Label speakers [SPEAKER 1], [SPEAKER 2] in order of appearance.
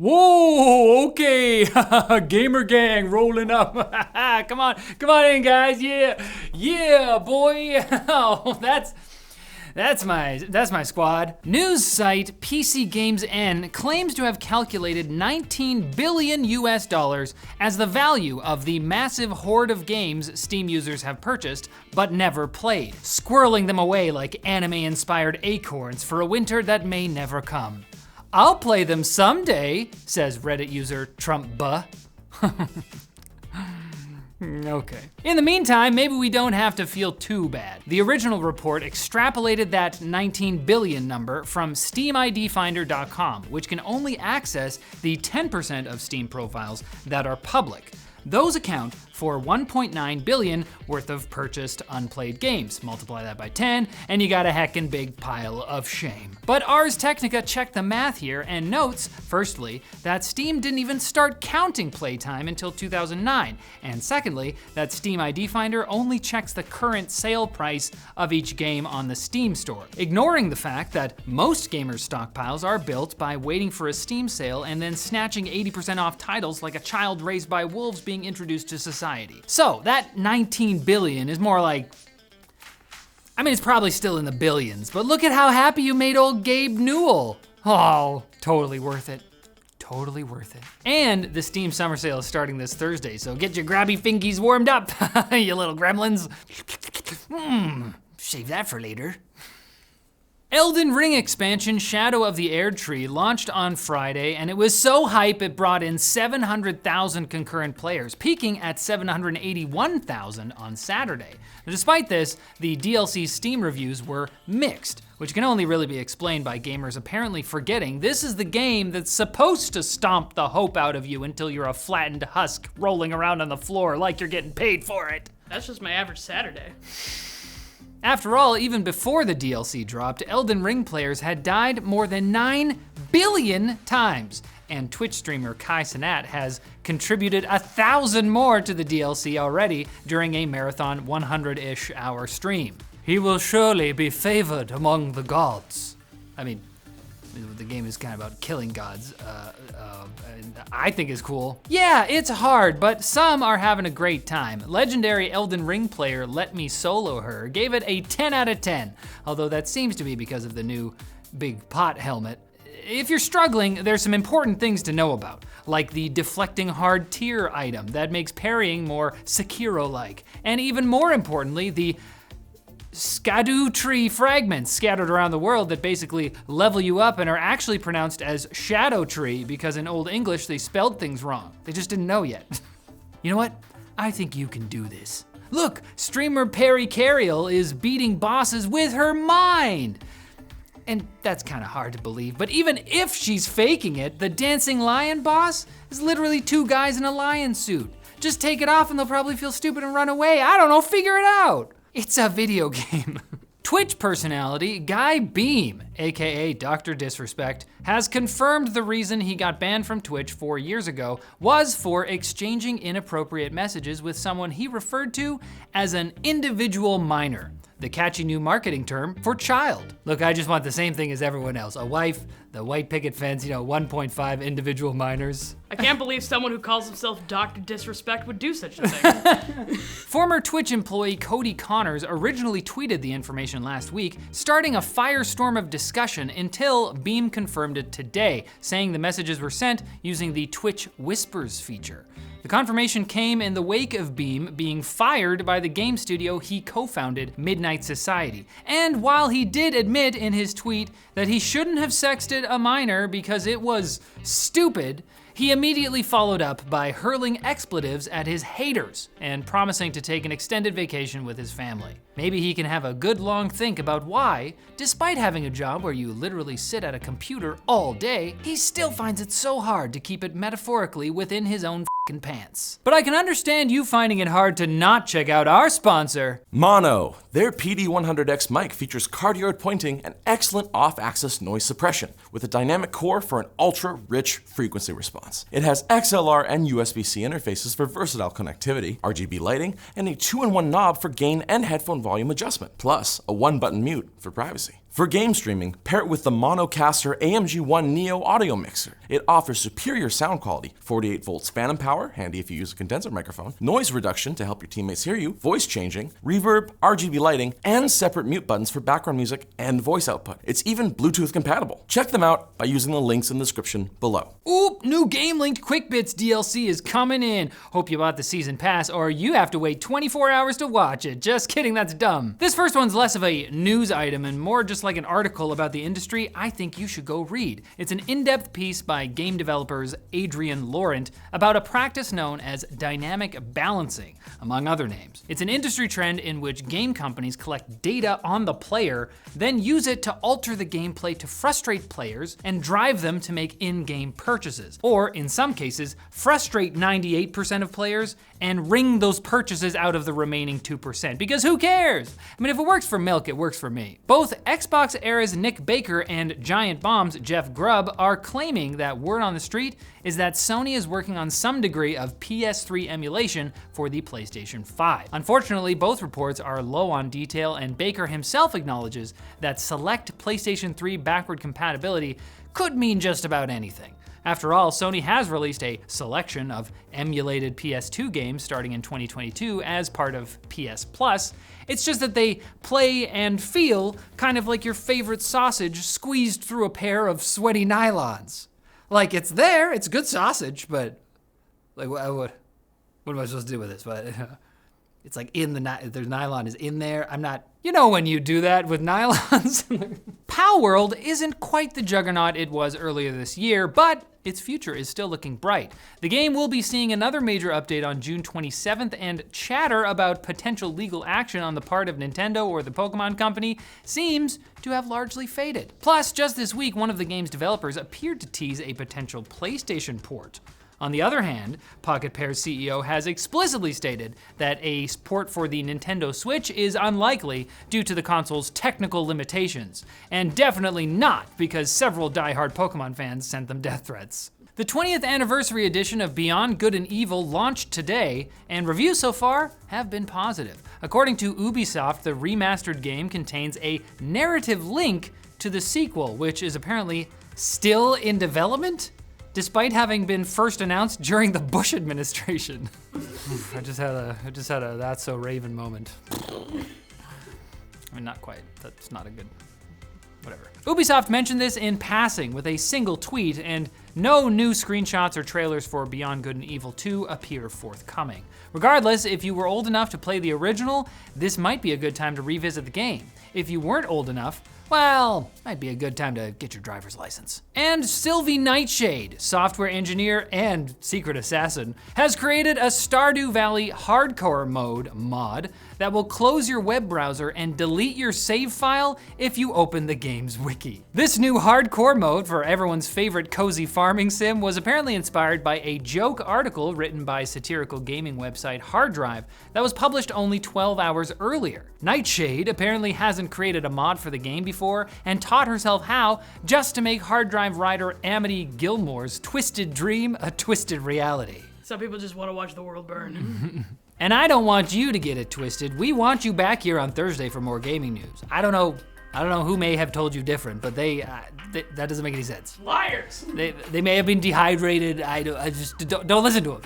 [SPEAKER 1] Whoa, okay, gamer gang rolling up. Come on in, guys. Yeah, boy. Oh, that's my squad. News site PC Games N claims to have calculated $19 billion as the value of the massive horde of games Steam users have purchased but never played, squirreling them away like anime-inspired acorns for a winter that may never come. I'll play them someday, says Reddit user TrumpBuh. Okay. In the meantime, maybe we don't have to feel too bad. The original report extrapolated that 19 billion number from SteamIDfinder.com, which can only access the 10% of Steam profiles that are public. Those account for 1.9 billion worth of purchased unplayed games. Multiply that by 10, and you got a heckin' big pile of shame. But Ars Technica checked the math here and notes, firstly, that Steam didn't even start counting playtime until 2009, and secondly, that Steam ID Finder only checks the current sale price of each game on the Steam store, ignoring the fact that most gamers' stockpiles are built by waiting for a Steam sale and then snatching 80% off titles like a child raised by wolves being introduced to society. So that 19 billion is more like, I mean, it's probably still in the billions, but look at how happy you made old Gabe Newell. Oh, totally worth it. Totally worth it. And the Steam Summer Sale is starting this Thursday, so get your grabby fingies warmed up, you little gremlins. Save that for later. Elden Ring expansion Shadow of the Erdtree launched on Friday, and it was so hype it brought in 700,000 concurrent players, peaking at 781,000 on Saturday. Despite this, the DLC Steam reviews were mixed, which can only really be explained by gamers apparently forgetting this is the game that's supposed to stomp the hope out of you until you're a flattened husk rolling around on the floor like you're getting paid for it.
[SPEAKER 2] That's just my average Saturday.
[SPEAKER 1] After all, even before the DLC dropped, Elden Ring players had died more than 9 billion times, and Twitch streamer Kai Cenat has contributed 1,000 more to the DLC already during a marathon 100-ish hour stream. He will surely be favored among the gods. I mean, the game is kind of about killing gods. I think is cool. Yeah, it's hard, but some are having a great time. Legendary Elden Ring player Let Me Solo Her gave it a 10 out of 10, although that seems to be because of the new big pot helmet. If you're struggling, there's some important things to know about, like the deflecting hard tier item that makes parrying more Sekiro-like, and even more importantly, the Erdtree fragments scattered around the world that basically level you up and are actually pronounced as Shadow Tree because in Old English they spelled things wrong. They just didn't know yet. You know what? I think you can do this. Look, streamer Perry Carriel is beating bosses with her mind. And that's kind of hard to believe, but even if she's faking it, the dancing lion boss is literally 2 guys in a lion suit. Just take it off and they'll probably feel stupid and run away. I don't know, figure it out. It's a video game. Twitch personality Guy Beam, aka Dr. Disrespect, has confirmed the reason he got banned from Twitch 4 years ago was for exchanging inappropriate messages with someone he referred to as an individual minor, the catchy new marketing term for child. Look, I just want the same thing as everyone else. A wife, the white picket fence, 1.5 individual minors.
[SPEAKER 2] I can't believe someone who calls himself Dr. Disrespect would do such a thing.
[SPEAKER 1] Former Twitch employee Cody Connors originally tweeted the information last week, starting a firestorm of discussion until Beam confirmed it today, saying the messages were sent using the Twitch Whispers feature. The confirmation came in the wake of Beam being fired by the game studio he co-founded, Midnight Society. And while he did admit in his tweet that he shouldn't have sexted a minor because it was stupid, he immediately followed up by hurling expletives at his haters and promising to take an extended vacation with his family. Maybe he can have a good long think about why, despite having a job where you literally sit at a computer all day, he still finds it so hard to keep it metaphorically within his own f***ing pants. But I can understand you finding it hard to not check out our sponsor,
[SPEAKER 3] Maono. Their PD100X mic features cardioid pointing and excellent off-axis noise suppression with a dynamic core for an ultra-rich frequency response. It has XLR and USB-C interfaces for versatile connectivity, RGB lighting, and a 2-in-1 knob for gain and headphone volume adjustment, plus a 1-button mute for privacy. For game streaming, pair it with the Maono AMG1 Neo audio mixer. It offers superior sound quality, 48 volts phantom power, handy if you use a condenser microphone, noise reduction to help your teammates hear you, voice changing, reverb, RGB lighting, and separate mute buttons for background music and voice output. It's even Bluetooth compatible. Check them out by using the links in the description below.
[SPEAKER 1] Oop, new game-linked Quick Bits DLC is coming in. Hope you bought the season pass or you have to wait 24 hours to watch it. Just kidding, that's dumb. This first one's less of a news item and more just like an article about the industry I think you should go read. It's an in-depth piece by game developers Adrian Laurent about a practice known as dynamic balancing, among other names. It's an industry trend in which game companies collect data on the player, then use it to alter the gameplay to frustrate players and drive them to make in-game purchases. Or, in some cases, frustrate 98% of players and wring those purchases out of the remaining 2%, because who cares? I mean, if it works for Milk, it works for me. Both Xbox era's Nick Baker and Giant Bomb's Jeff Grubb are claiming that word on the street is that Sony is working on some degree of PS3 emulation for the PlayStation 5. Unfortunately, both reports are low on detail, and Baker himself acknowledges that select PlayStation 3 backward compatibility could mean just about anything. After all, Sony has released a selection of emulated PS2 games starting in 2022 as part of PS Plus. It's just that they play and feel kind of like your favorite sausage squeezed through a pair of sweaty nylons. Like, it's there, it's good sausage, but like what am I supposed to do with this? But it's like there's nylon is in there. I'm not, you know when you do that with nylons. Palworld isn't quite the juggernaut it was earlier this year, but its future is still looking bright. The game will be seeing another major update on June 27th, and chatter about potential legal action on the part of Nintendo or the Pokemon Company seems to have largely faded. Plus, just this week, one of the game's developers appeared to tease a potential PlayStation port. On the other hand, Pocket Pair's CEO has explicitly stated that a port for the Nintendo Switch is unlikely due to the console's technical limitations, and definitely not because several die-hard Pokemon fans sent them death threats. The 20th anniversary edition of Beyond Good and Evil launched today, and reviews so far have been positive. According to Ubisoft, the remastered game contains a narrative link to the sequel, which is apparently still in development, despite having been first announced during the Bush administration. I just had a that's so Raven moment. I mean, not quite. That's not a good, whatever. Ubisoft mentioned this in passing with a single tweet, and no new screenshots or trailers for Beyond Good and Evil 2 appear forthcoming. Regardless, if you were old enough to play the original, this might be a good time to revisit the game. If you weren't old enough, well, might be a good time to get your driver's license. And Sylvie Nightshade, software engineer and secret assassin, has created a Stardew Valley hardcore mode mod that will close your web browser and delete your save file if you open the game's wiki. This new hardcore mode for everyone's favorite cozy farming sim was apparently inspired by a joke article written by satirical gaming website Hard Drive that was published only 12 hours earlier. Nightshade apparently hasn't created a mod for the game before and taught herself how just to make Hard Drive writer Amity Gilmore's twisted dream a twisted reality.
[SPEAKER 2] Some people just want to watch the world burn.
[SPEAKER 1] And I don't want you to get it twisted. We want you back here on Thursday for more gaming news. I don't know who may have told you different, but that doesn't make any sense.
[SPEAKER 2] Liars!
[SPEAKER 1] They may have been dehydrated. I just don't listen to them.